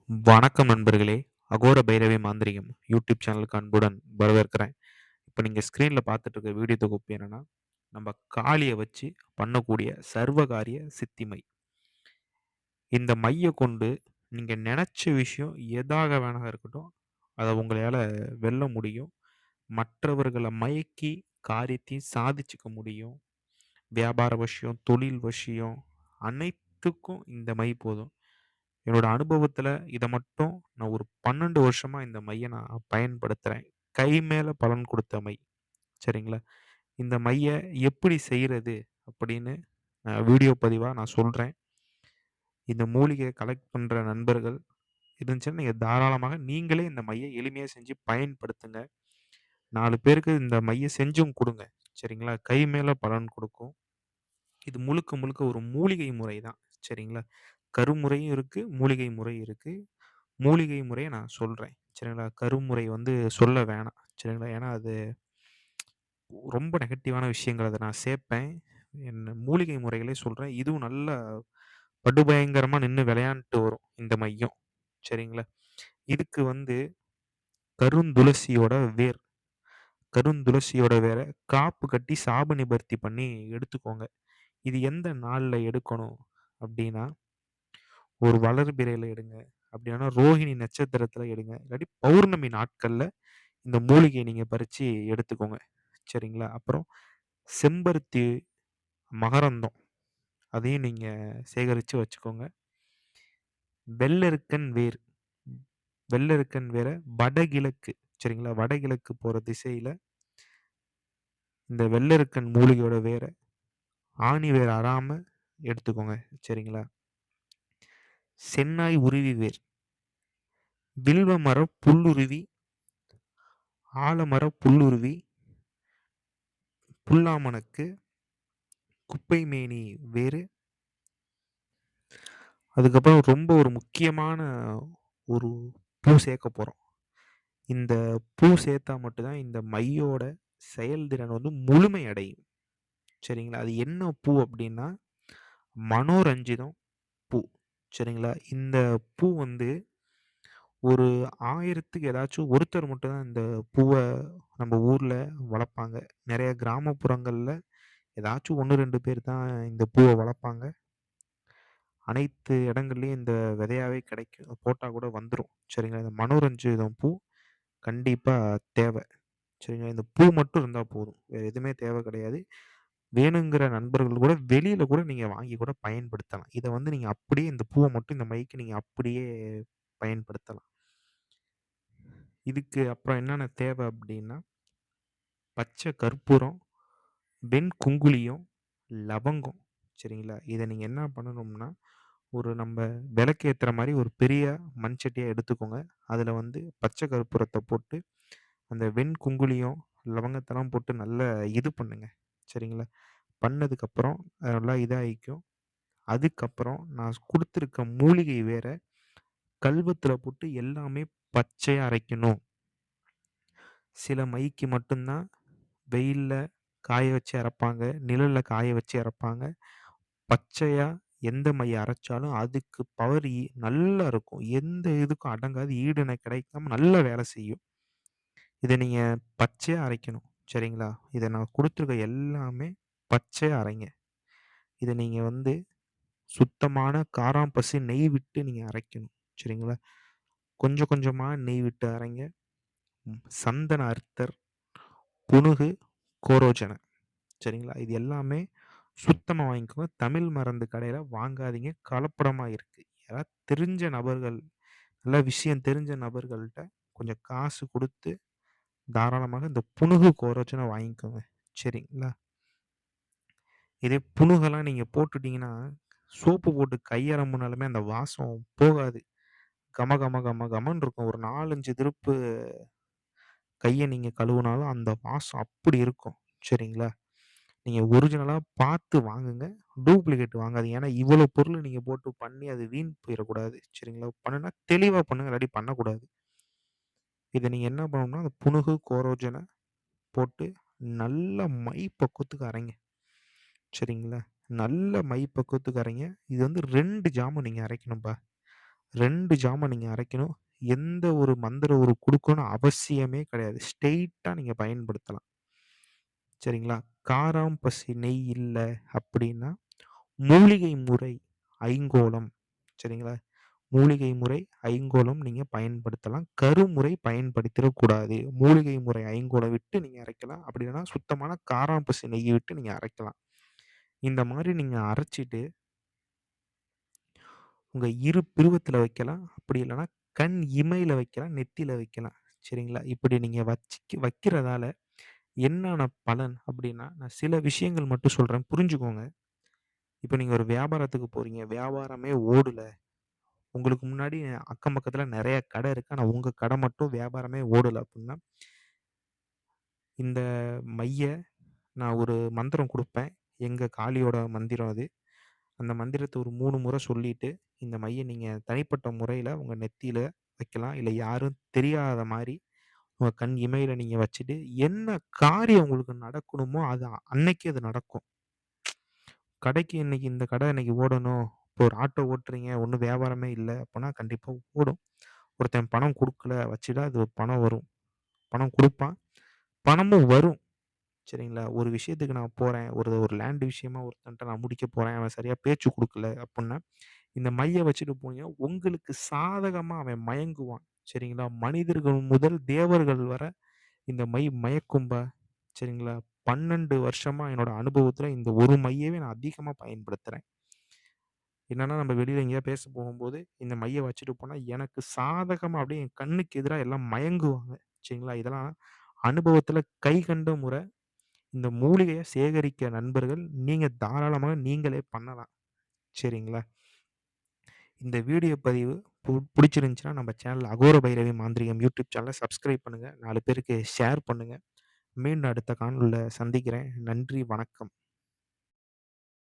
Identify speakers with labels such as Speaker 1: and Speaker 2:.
Speaker 1: வணக்கம் நண்பர்களே! அகோர பைரவி மாந்திரீகம் யூடியூப் சேனலுக்கு அன்புடன் வரவேற்கிறேன். இப்ப நீங்க ஸ்க்ரீன்ல பார்த்துட்டு இருக்க வீடியோ தொகுப்பு என்னன்னா, நம்ம காளிய வச்சு பண்ணக்கூடிய சர்வகாரிய சித்தி மை. இந்த மைய கொண்டு நீங்க நெனச்ச விஷயம் எதாக வேணா இருக்கட்டும், அத உங்களால வெல்ல முடியும். மற்றவர்கள மயக்கி காரியத்தையும் சாதிச்சுக்க முடியும். வியாபார விஷயம், தொழில் விஷயம் அனைத்துக்கும் இந்த மை போதும். என்னோட அனுபவத்துல இத மட்டும் நான் ஒரு 12 வருஷமா இந்த மைய நான் பயன்படுத்துறேன். கை மேல பலன் குடுத்த மை. சரிங்களா? இந்த மைய எப்படி செய்றது? அப்படின்னு வீடியோ பதிவா நான் சொல்றேன். இந்த மூலிகைய கலெக்ட் பண்ற நண்பர்கள் இருந்துச்சுன்னா, நீங்க தாராளமாக நீங்களே இந்த மைய எளிமையா செஞ்சு பயன்படுத்துங்க. 4 பேருக்கு இந்த மைய செஞ்சும் குடுங்க. சரிங்களா? கை மேல பலன் குடுக்கும். இது முழுக்க முழுக்க ஒரு மூலிகை முறை தான். சரிங்களா? கருமுறையும் இருக்கு, மூலிகை முறை இருக்கு. மூலிகை முறைய நான் சொல்றேன். சரிங்களா? கருமுறை வந்து சொல்ல வேணாம். சரிங்களா? ஏன்னா, அது ரொம்ப நெகட்டிவான விஷயங்கள் அத நான் சேர்ப்பேன். மூலிகை முறைகளே சொல்றேன். இதுவும் நல்லா படுபயங்கரமா நின்னு விளையாண்ட்டு வரும், இந்த மையம். சரிங்களா? இதுக்கு வந்து கருந்துளசியோட வேர். கருந்துளசியோட வேர காப்பு கட்டி சாப நிவர்த்தி பண்ணி எடுத்துக்கோங்க. இது எந்த நாள்ல எடுக்கணும் அப்டின்னா, ஒரு வளர்பிறையில எடுங்க. அப்டி இல்லன்னா ரோஹிணி நட்சத்திரத்தில எடுங்க. இல்லாட்டி பௌர்ணமி நாட்கள்ல இந்த மூலிகைய நீங்க பறிச்சு எடுத்துக்கோங்க. சரிங்களா? அப்புறம் செம்பருத்தி மகரந்தம். அதையும் நீங்க சேகரிச்சு வச்சுக்கோங்க. வெள்ளெருக்கன் வேர். வெள்ளெருக்கன் வேர வடகிழக்கு சரிங்களா? வடகிழக்கு போற திசையில இந்த வெள்ளெருக்கன் மூலிகையோட வேர ஆணி வேர் அறாம எடுத்துக்கோங்க. சரிங்களா? சென்னாய் உருவி வேர். வில்வ மர புல்லுருவி, ஆலமர புல்லுருவி, புல்லாமணக்கு, குப்பைமேனி வேரு, அதுக்கப்புறம் ரொம்ப ஒரு முக்கியமான ஒரு பூ சேர்க்க போறோம். இந்த பூ சேர்த்தா மட்டும் தான் இந்த மையோட செயல்திறன் வந்து முழுமை அடையும். சரிங்களா? அது என்ன பூ அப்டின்னா, மனோரஞ்சிதம் பூ. சரிங்களா? இந்த பூ வந்து ஒரு 1000க்கு ஏதாச்சும் ஒருத்தர் மட்டும் தான் இந்த பூவ நம்ம ஊர்ல வளர்ப்பாங்க. நெறைய கிராமப்புறங்கள்ல ஏதாச்சும் 1, 2 பேர் தான் இந்த பூவ வளர்ப்பாங்க. அனைத்து இடங்கள்லயும் இந்த விதையாவே கிடைக்கும். போட்டா கூட வந்துரும். சரிங்களா? இந்த மனோரஞ்சிதம் பூ கண்டிப்பா தேவ. சரிங்களா? இந்த பூ மட்டும் இருந்தா போதும். வேற எதுவுமே தேவ கிடையாது. வேணுங்கிற நண்பர்கள் கூட வெளியில கூட நீங்க வாங்கி கூட பயன்படுத்தலாம். இத வந்து நீங்க அப்படியே இந்த பூவ மட்டும் இந்த மைக்கு நீங்க அப்படியே பயன்படுத்தலாம். இதுக்கு அப்புறம் என்னென்ன தேவ அப்படின்னா, பச்சை கற்பூரம், வெண்குங்குலியம், லவங்கம். சரிங்களா? இத நீங்க என்ன பண்ணணும்னா, ஒரு நம்ப விளக்கு ஏத்துற மாரி ஒரு பெரிய மண் சட்டிய எடுத்துக்கோங்க. அதுல வந்து பச்சை கற்பூரத்த போட்டு, அந்த வெண்குங்குலியம், லவங்கத்தெல்லாம் போட்டு நல்லா இது பண்ணுங்க. சரிங்களா? பண்ணதுக்கப்புறம் நல்லா இதாயிக்கும். அதுக்கப்புறம் நான் குடுத்துருக்க மூலிகை வேற கல்வத்துல போட்டு எல்லாமே பச்சையா அரைக்கணும். சில மைக்கு மட்டும் தான் வெயில்ல காய வச்சு அரைப்பாங்க. நிழல்ல காய வச்சு அரைப்பாங்க. பச்சையா எந்த மைய அரைச்சாலும் அதுக்கு பவர் நல்லா இருக்கும். எந்த இதுக்கும் அடங்காது. ஈடு இணை கிடைக்காம நல்லா வேலை செய்யும். இத நீங்க பச்சையா அரைக்கணும். சரிங்களா? இத நான் குடுத்துருக்க எல்லாமே பச்சையா அரைங்க. இத நீங்க வந்து சுத்தமான காராம்பசு நெய் விட்டு நீங்க அரைக்கணும். சரிங்களா? கொஞ்சம் கொஞ்சமா நெய் விட்டு அரைங்க. சந்தன அர்த்தர், புனுகு, கோரோஜன. சரிங்களா? இது எல்லாமே சுத்தமா வாங்கிக்கோங்க. தமிழ் மருந்து கடையில வாங்காதீங்க. கலப்படமா இருக்கு. யாராவது தெரிஞ்ச நபர்கள், நல்ல விஷயம் தெரிஞ்ச நபர்கள்ட்ட கொஞ்சம் காசு குடுத்து தாராளமாக இந்த புனுகு, கோரோச்சன வாங்கிக்கோங்க. சரிங்களா? இதே புனுகெல்லாம் நீங்க போட்டுட்டீங்கன்னா, சோப்பு போட்டு கை அலம்புனாலுமே அந்த வாசம் போகாது. கம கம கம கமன்னு இருக்கும். ஒரு 4, 5 திருப்பு கைய நீங்க கழுவுனாலும் அந்த வாசம் அப்படி இருக்கும். சரிங்களா? நீங்க ஒரிஜினலா பார்த்து வாங்குங்க. டூப்ளிகேட் வாங்காதீங்க. ஏன்னா, இவ்வளோ பொருள் நீங்க போட்டு பண்ணி அது வீண் போயிறக்கூடாது. சரிங்களா? பண்ணுனா தெளிவா பண்ணுங்க. இல்லாட்டி பண்ணக்கூடாது. இத நீங்க என்ன பண்ணணும்னா, அந்த புனுகு, கோரோஜன போட்டு நல்ல மை பக்குவத்துக்கு அரைங்க. சரிங்களா? நல்ல மை பக்குவத்துக்கு அரைங்க. இது வந்து 2 ஜாமம் நீங்க அரைக்கணும்பா. 2 ஜாம நீங்க அரைக்கணும். எந்த ஒரு மந்திர உரு குடுக்கணும்னு அவசியமே கிடையாது. ஸ்ட்ரெயிட்டா நீங்க பயன்படுத்தலாம். சரிங்களா? காராம் பசி நெய் இல்ல அப்டின்னா, மூலிகை முறை ஐங்கோலம் சரிங்களா? மூலிகை முறை ஐங்கோலம் நீங்க பயன்படுத்தலாம். கருமுறை பயன்படுத்திறக் கூடாது. மூலிகை முறை ஐங்கோலம் விட்டு நீங்க அரைக்கலாம். அப்டி இல்லன்னா சுத்தமான காராம்பசி நெய்ய விட்டு நீங்க அரைக்கலாம். இந்த மாரி நீங்க அரைச்சுட்டு உங்க இரு பிருவத்தில வைக்கலாம். அப்படி இல்லன்னா, கண் இமையில வைக்கலாம், நெத்தியில வைக்கலாம். சரிங்களா? இப்படி நீங்க வைக்கிறதால என்னான பலன் அப்படின்னா, நான் சில விஷயங்கள் மட்டும் சொல்றேன். புரிஞ்சுக்கோங்க. இப்ப நீங்க ஒரு வியாபாரத்துக்கு போறீங்க. வியாபாரமே ஓடல. உங்களுக்கு முன்னாடி அக்கம் பக்கத்தில நெறைய கடை இருக்கு. ஆனா உங்க கடை மட்டும் வியாபாரமே ஓடல அப்படின்னா, இந்த மைய நான் ஒரு மந்திரம் குடுப்பேன். எங்க காளியோட மந்திரம் அது. அந்த மந்திரத்த ஒரு 3 முறை சொல்லிட்டு, இந்த மைய நீங்க தனிப்பட்ட முறையில உங்க நெத்தியில வைக்கலாம். இல்ல யாரும் தெரியாத மாரி உங்க கண் இமையில நீங்க வச்சுட்டு, என்ன காரியம் உங்களுக்கு நடக்கணுமோ, அது அன்னைக்கே அது நடக்கும். கடைக்கு இன்னைக்கு இந்த கடை இன்னைக்கு ஓடணும். இப்போ ஒரு ஆட்டோ ஓட்டுறீங்க, ஒண்ணும் வியாபாரமே இல்ல அப்பன்னா கண்டிப்பா ஓடும். ஒருத்தன் பணம் குடுக்கல வச்சுட்டா அது பணம் வரும். பணம் குடுப்பான். பணமும் வரும். சரிங்களா? ஒரு விஷயத்துக்கு நான் போறேன். ஒரு ஒரு லேண்ட் விஷயமா ஒருத்தன்ட்ட நான் முடிக்க போறேன். அவன் சரியா பேச்சு குடுக்கல அப்புட்ன்னா, இந்த மைய வச்சுட்டு போனீங்கன்னா, உங்களுக்கு சாதகமா அவன் மயங்குவான். சரிங்களா? மனிதர்கள் முதல் தேவர்கள் வர இந்த மை மயக்கும்பா. சரிங்களா? 12 வருஷமா என்னோட அனுபவத்துல இந்த ஒரு மையவே நான் அதிகமா பயன்படுத்துறேன். என்னன்னா, நம்ம வெளியில எங்கேயாவது பேச போகும்போது, இந்த மைய வச்சுட்டு போனா, எனக்கு சாதகமா அப்படியே என் கண்ணுக்கு எதிரா எல்லாம் மயங்குவாங்க. சரிங்களா? இதெல்லாம் அனுபவத்துல கை கண்ட முறை. இந்த மூலிகைய சேகரிக்க நண்பர்கள், நீங்க தாராளமாக நீங்களே பண்ணலாம். சரிங்களா? இந்த வீடியோ பதிவு புடிச்சிருந்துச்சுன்னா, நம்ம சேனல் அகோர பைரவி மாந்திரீகம் யூடியூப் சேனல சப்ஸ்கிரைப் பண்ணுங்க. 4 பேருக்கு ஷேர் பண்ணுங்க. மீண்டும் அடுத்த காணொளில சந்திக்கிறேன். நன்றி, வணக்கம்.